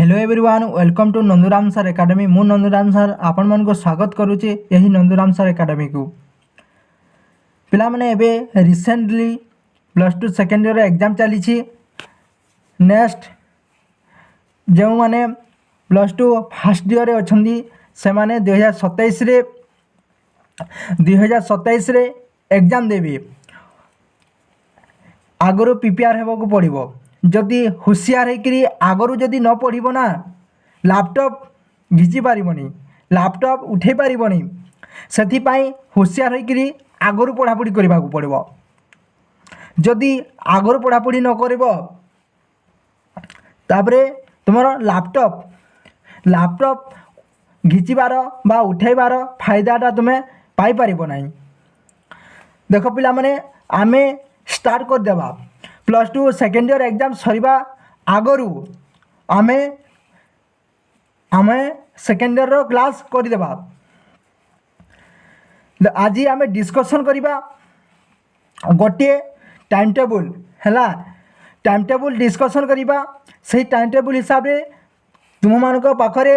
Hello everyone welcome to Nanduram sir academy मु Nanduram sir आपण मन को स्वागत करुचे यही नंदुराम सर एकेडमी को पिला माने एबे रिसेंटली +2 सेकेंड ईयर एग्जाम चली नेक्स्ट जो माने +2 फर्स्ट ईयर अच्छी से माने 2027 रे एग्जाम देबे आगरो प्रिपेयर हेबाकू पड़िबो जदि हुशियार होकरी आगरू जदि न पढ़ो ना लैपटॉप घिची पारबनी लैपटॉप उठे पारबनी से हुशियार होकरी आगरू पढ़ापढ़ी करने को पड़ो जदि आगरू पढ़ापढ़ी न कर तुम लैपटॉप घिचबार बा उठेबार फायदाटा तुम्हें पाइपर ना। देख पिला माने आमे स्टार्ट करदेवा +2 सेकेंड ईयर एग्जाम सरीबा आगरू आमे सेकेंड ईयर रो क्लास करदेवा। आज आमे डिस्कशन करिबा गोटे टाइम टेबल है टाइम टेबल डिस्कशन करिबा सही टाइम टेबल हिसाब रे तुम मान पाखरे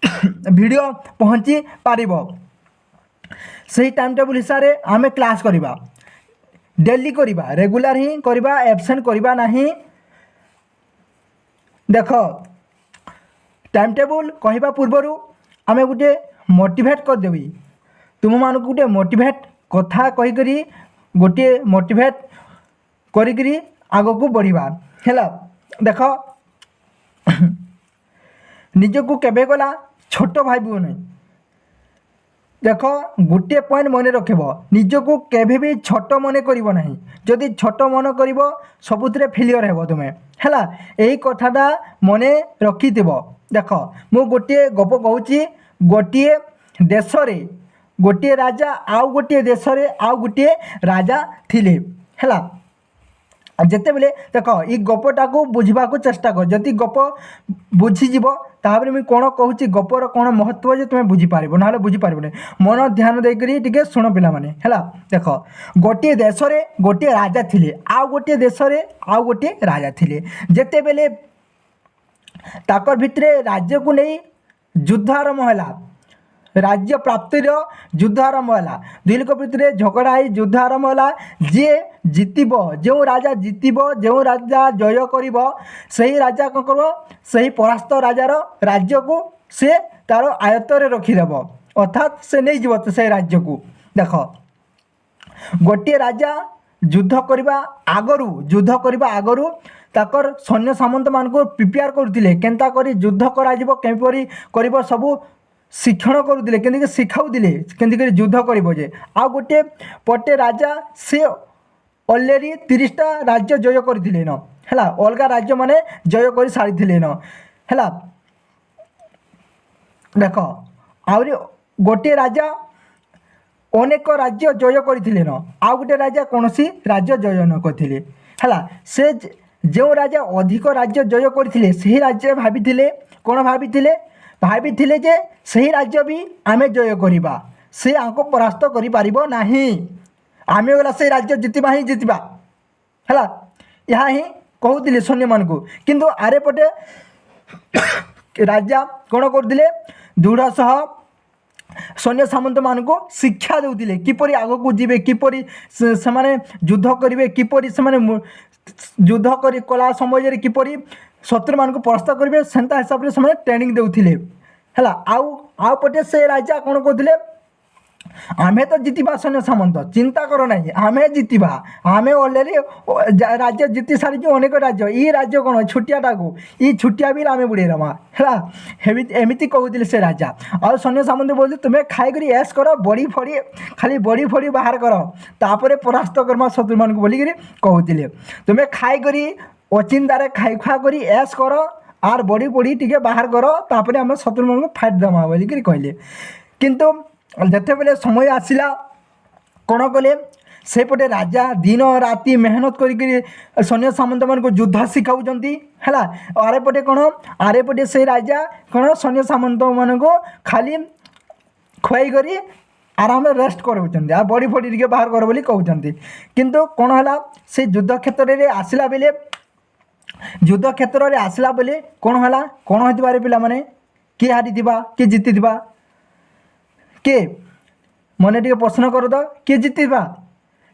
वीडियो पहुँची पारिबो सही टाइम टेबल हिसाब रे आमे क्लास करिबा डेली करिबा रेगुलर ही करिबा एब्सेंट करिबा नहीं। देख टाइम टेबल कहवा पूर्वर आमे गोटे मोटिवेट करदेवी तुम मान गोटे मोटिवेट कथा कहीकरी गोटे मोटिवेट करी आग को बढ़िबा है। देख निजको केबे गला छोट भाई नहीं। देख गोटे पॉइंट मन रखब निजको केभे भी छोट मन करिवो नहीं जदि छोट मन करिवो सबुतरे फेलियर हेबो तुमे हैला एही कथाटा मने रखिथिबो। देख मु गोटे गप कहूची गोटे देश रे गोटे राजा आउ गोटे देश रे आउ गोटे राजा थिले हैला जिते बेले देख ये गपटा को बुझा चेष्टा कर जदि गप बुझीज तापर मुझे कौन कहूँ गपर कौन महत्व जे तुम्हें बुझीपार ना बुझीपार मन ध्यान देकर शुण पिला माने है। देख गोटे देश रे गोटे राजा थिले आउ गोटे देश रे आउ गोटे राजा थिले जिते बेले ताकर भितरे राज्य को नहीं युद्ध आरंभ है राज्य प्राप्तिर युद्ध आरंभ है दुई लोक भितर झगड़ा ही युद्ध आरंभ है जी जितब जो राजा जितब जो राजा जय कर सही राजा कौन कर सही परास्त राजार राज्य को से तार आयत्तर रखिदेव अर्थात से नहीं जीव से राज्य को। देख गोटे राजा युद्ध करने आगरू ताकर सैन्य सामंत मान को प्रिपेयर करते केन्ता कर युद्ध करपरी कर सबू शिक्षण करुले के शिखाऊले के युद्ध करे आ गोटे पटे राजा से अलरेडी 30टा राज्य जय करते न है अलग राज्य माने जय कर सारी न है। देख आहरी गोटे राजा अनेक राज्य जय करते न आ गोटे राजा कौन सी राज्य जय न करते है से जो राजा अधिक राज्य जय करते से राज्य भाभी कौन भाभी जे सही राज्य भी आमे जय करिबा से आंको परास्त करि पारिबो नाही आमे गला से राज्य जितिबा ही जितिबा हला यहाँ ही कहूतिले सैन्य मान को किंतु आरे पटे राजा कौन करथिले दृढ़ सह सैन्य सामंत मान को शिक्षा देउतिले किपरि आग को जीवे किपरि से माने युद्ध करिवे किपरि से माने युद्ध करी कला समय रे किपरि शत्रु मान को परास्त करेंगे सेंता हिसाब से ट्रेनिंग देउथिले है। आउ पटे से राजा कौन कहते आमे तो जितिबा सैन्य सामंत चिंता करो नहीं आमे जितिबा आमे अलरेडी राज्य जिति सारी अनेक राज्य ये राज्य कौन छुटियाटा को ये छुटिया भी आमे बुड़े रमा है एमती कहते से राजा और सैन्य सामंत बोलते तुम्हें खाई कर ऐश कर बड़ी फड़ी खाली बड़ी फड़ी बाहर कर तापर परास्त करमा शत्रु मान को बोलिक कहते तुम्हें खाई कर अचिंतार खाई खुआ कर ऐश कर आर बड़ी बड़ी टी बाहर कर तापर आम शत्रु मान को फाइट दमा बोलिक कहले किंतु जिते बेले समय आसला कौन कले सेपटे राजा दिन राति मेहनत कर सैन्य सामंत मान को युद्ध शिखाऊँ है आरे पटे कौन आरे पटे से राजा कौन सैन्य सामंत मान को खाली खुआई कर आराम रेस्ट कराऊँ आ बड़ी फड़ी टी बाहर कर बोली कहते किंतु कौन है से युद्ध क्षेत्र में आसला बेले युद्ध क्षेत्र में आसला बोले कौन है कौन होती पिला माने किए हारी किए जीति किए मन टे प्रश्न कर तो किए जीतिबा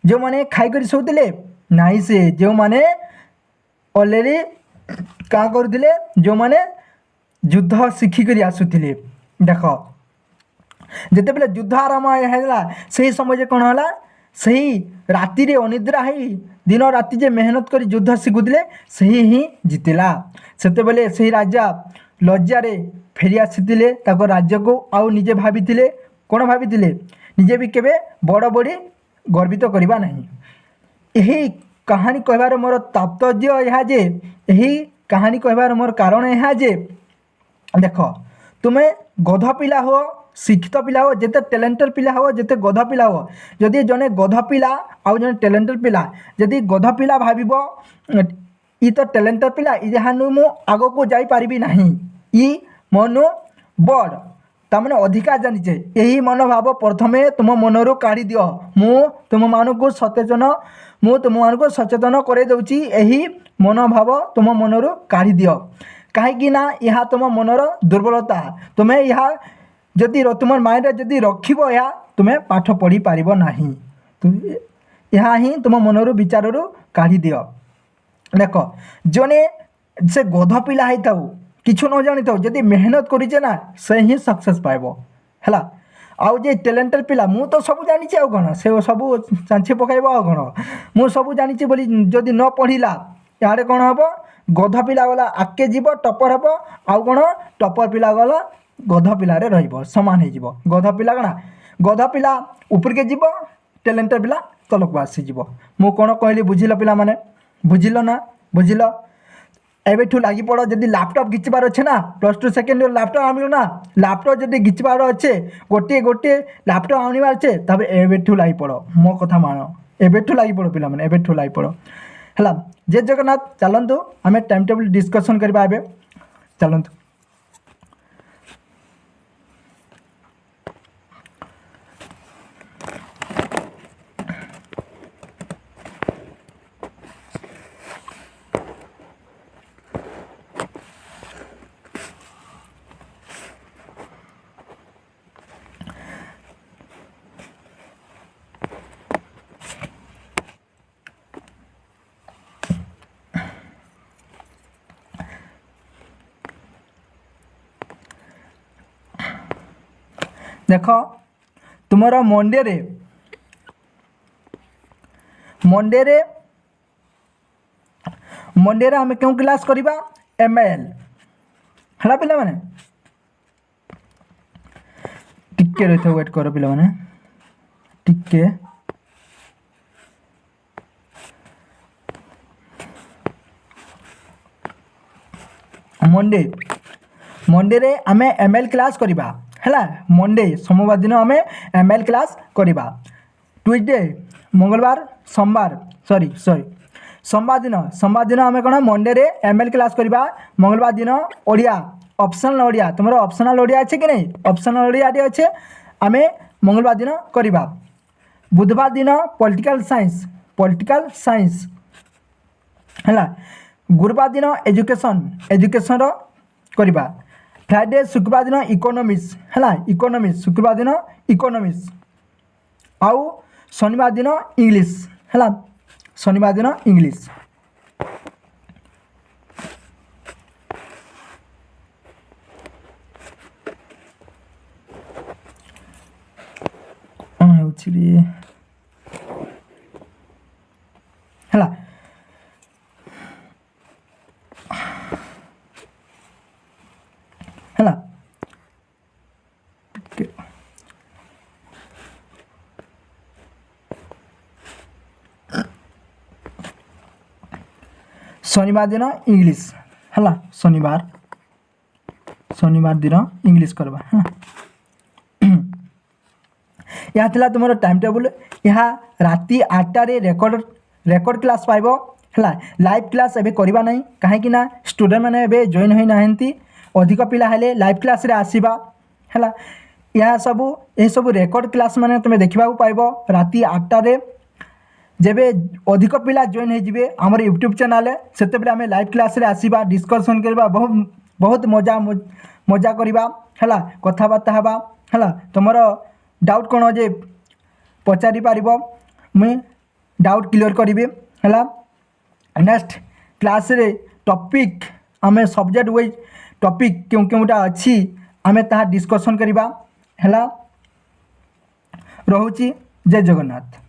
जो मैंने खाई शोते नाई से जो मैंने अलरेडी क्या करुले जो मैंने युद्ध शिखिक आसुले देख जिते बेले युद्ध आरंभ है से समय कौन है सही राति रे अनिद्रा है दिन राति जे मेहनत कर युद्ध शिखुले से ही जीतला से बेले से राजा लज्जार फेरी आसी राज्य को आउ निजे भाभी कौन भाभी निजे भी केवे बड़ बड़ी गर्वित करवा नहीं। यही कहानी कहबार मोर तात्पर्य यह जे यही कहानी कहबार मोर कारण यह जे देख तुम्हें गध पिला हो शिक्षित पिला हो जिते टैलेंटेड पिला हो जिते गध पिला हो जदि जने गध पिला आउ जने टैलेंटेड पिला जदि गध पिला भाविबो ई तो टैलेंटेड पिला इहानु मु आगो को जाई पारिबी नहीं ई मनु बड़ तमने अधिका जानिचे यही मनोभाव प्रथमे तुम मनरू काढ़ी दियो मु तुम मानक सचेतन करे दउची यही मनोभाव तुम मनरू काढ़ी दियो कहीं ना यह तुम मनर दुर्बलता तुम्हें यह जदि तुम माइंड जदि रखिब या तुम्हें पाठ पढ़ी पार नहीं यह ही तुम मनर विचार काढ़ी दियो देख जने से गध पिला होता किछु न जानी था जदि मेहनत करेचे ना से ही सक्सेस पाइब है आउ जे टैलेंटेड पिला मु तो सब जानी आउ कौन से सब चांछी पकाइब आउ कौन मु सब जानी बोली जदि न पढ़िला यारे कौन हम गध पिला गला आगे जीव टपर हम आउ कौन टपर पिला गला गध पिलारे रहिबो समान हो गध पिला कणा गध पिला ऊपर के जीव टैलेंटेड पिला तलक को आसीज मु कौन कहली बुझिल पिला माने बुझिल ना बुझिल एबेठू लगी पड़ जदि लैपटॉप घिचबार अच्छे ना +2 सेकेंड ईयर लैपटॉप आनिल ना लैपटॉप जदि घिचबार अच्छे गोटे गोटे लैपटॉप आनिबार अच्छे तब एबेठू लगी पड़ मो कथा मान एबेठू लगी पड़ पिला माने एबेठू लगी पड़ है जय जगन्नाथ चलतु आम टाइम टेबल डिस्कसन करवा ए चलतु देख तुमर मंडे आम क्यों क्लास करवा ML है पिला माने टिके रही वेट कर पिला माने टिके मंडे रे आम ML क्लास करवा है मंडे सोमवार दिन आम ML क्लास करवा ट्यूसडे मंगलवार सोमवार सॉरी सोमवार दिन आम कौन मंडे रे ML क्लास करवा मंगलवार दिन ओडिया ऑप्शनल ओडिया तुम ऑप्शनल ओडिया अच्छे कि नहीं ऑप्शनल ओडिया अच्छे आम मंगलवार दिन करवा बुधवार दिन पॉलिटिकल साइंस है गुरुवार दिन एजुकेशन करवा फ्राइडे शुक्रवार दिन इकोनॉमिक्स है इकोनॉमिक्स शुक्रवार दिन इकोनॉमिक्स आउ शनिवार दिन इंग्लिश है शनिवार दिन इंग्लिश है शनिवार दिन इंग्लिश है शनिवार दिन इंग्लिश करवा है यह था तुम टाइम टेबल यहाँ राति 8 रेकर्ड क्लास पाइब है लाइव क्लास एबे करवा नहीं कहीं ना स्टूडेंट मैंने एबे जॉइन होई नाहंती अधिक पिला हेले लाइव क्लास रे आसीबा है यह सब रेकर्ड क्लास माने तुम देखा पाइब राति 8 रे जेबे अधिक पिला जॉइन हो आमर यूट्यूब चैनल से आम लाइव क्लास रे आसीबा डिस्कशन करबा बहुत बहुत मजा करवा है कथबार्ता हवा है तुमर डाउट कौन जे पचारि पार मुई डाउट क्लियर करी है नेक्स्ट क्लास रे टॉपिक आम सब्जेक्ट वाइज टॉपिक क्यों क्योंटा अच्छी आम ता डिस्कशन करवा है। रोची जय जगन्नाथ।